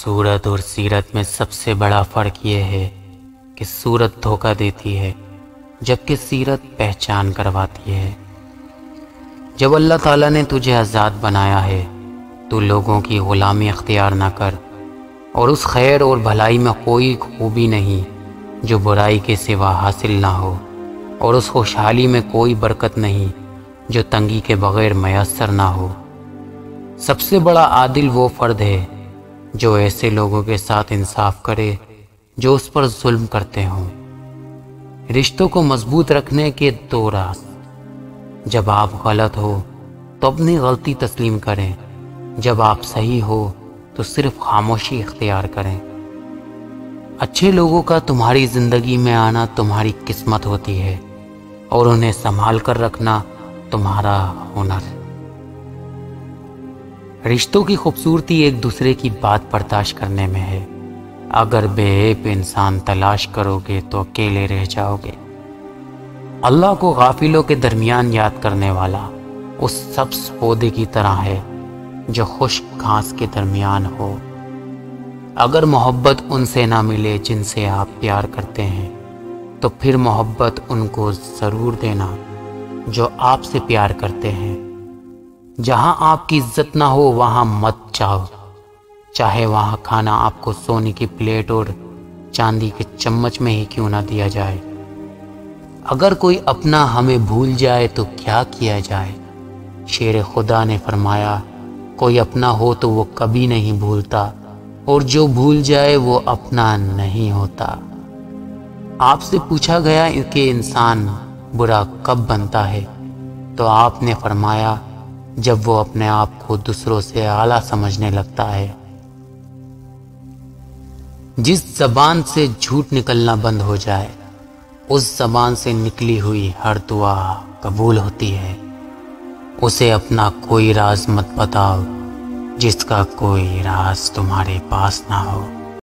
صورت اور سیرت میں سب سے بڑا فرق یہ ہے کہ صورت دھوکہ دیتی ہے جبکہ سیرت پہچان کرواتی ہے۔ جب اللہ تعالیٰ نے تجھے آزاد بنایا ہے تو لوگوں کی غلامی اختیار نہ کر، اور اس خیر اور بھلائی میں کوئی خوبی نہیں جو برائی کے سوا حاصل نہ ہو، اور اس خوشحالی میں کوئی برکت نہیں جو تنگی کے بغیر میسر نہ ہو۔ سب سے بڑا عادل وہ فرد ہے جو ایسے لوگوں کے ساتھ انصاف کرے جو اس پر ظلم کرتے ہوں۔ رشتوں کو مضبوط رکھنے کے دو راز: جب آپ غلط ہو تو اپنی غلطی تسلیم کریں، جب آپ صحیح ہو تو صرف خاموشی اختیار کریں۔ اچھے لوگوں کا تمہاری زندگی میں آنا تمہاری قسمت ہوتی ہے، اور انہیں سنبھال کر رکھنا تمہارا ہنر۔ رشتوں کی خوبصورتی ایک دوسرے کی بات برداشت کرنے میں ہے۔ اگر بے عیب انسان تلاش کرو گے تو اکیلے رہ جاؤ گے۔ اللہ کو غافلوں کے درمیان یاد کرنے والا اس سبز پودے کی طرح ہے جو خشک گھاس کے درمیان ہو۔ اگر محبت ان سے نہ ملے جن سے آپ پیار کرتے ہیں تو پھر محبت ان کو ضرور دینا جو آپ سے پیار کرتے ہیں۔ جہاں آپ کی عزت نہ ہو وہاں مت جاؤ، چاہے وہاں کھانا آپ کو سونے کی پلیٹ اور چاندی کے چمچ میں ہی کیوں نہ دیا جائے۔ اگر کوئی اپنا ہمیں بھول جائے تو کیا کیا جائے؟ شیر خدا نے فرمایا، کوئی اپنا ہو تو وہ کبھی نہیں بھولتا، اور جو بھول جائے وہ اپنا نہیں ہوتا۔ آپ سے پوچھا گیا کہ انسان برا کب بنتا ہے تو آپ نے فرمایا، جب وہ اپنے آپ کو دوسروں سے اعلیٰ سمجھنے لگتا ہے۔ جس زبان سے جھوٹ نکلنا بند ہو جائے اس زبان سے نکلی ہوئی ہر دعا قبول ہوتی ہے۔ اسے اپنا کوئی راز مت بتاؤ جس کا کوئی راز تمہارے پاس نہ ہو۔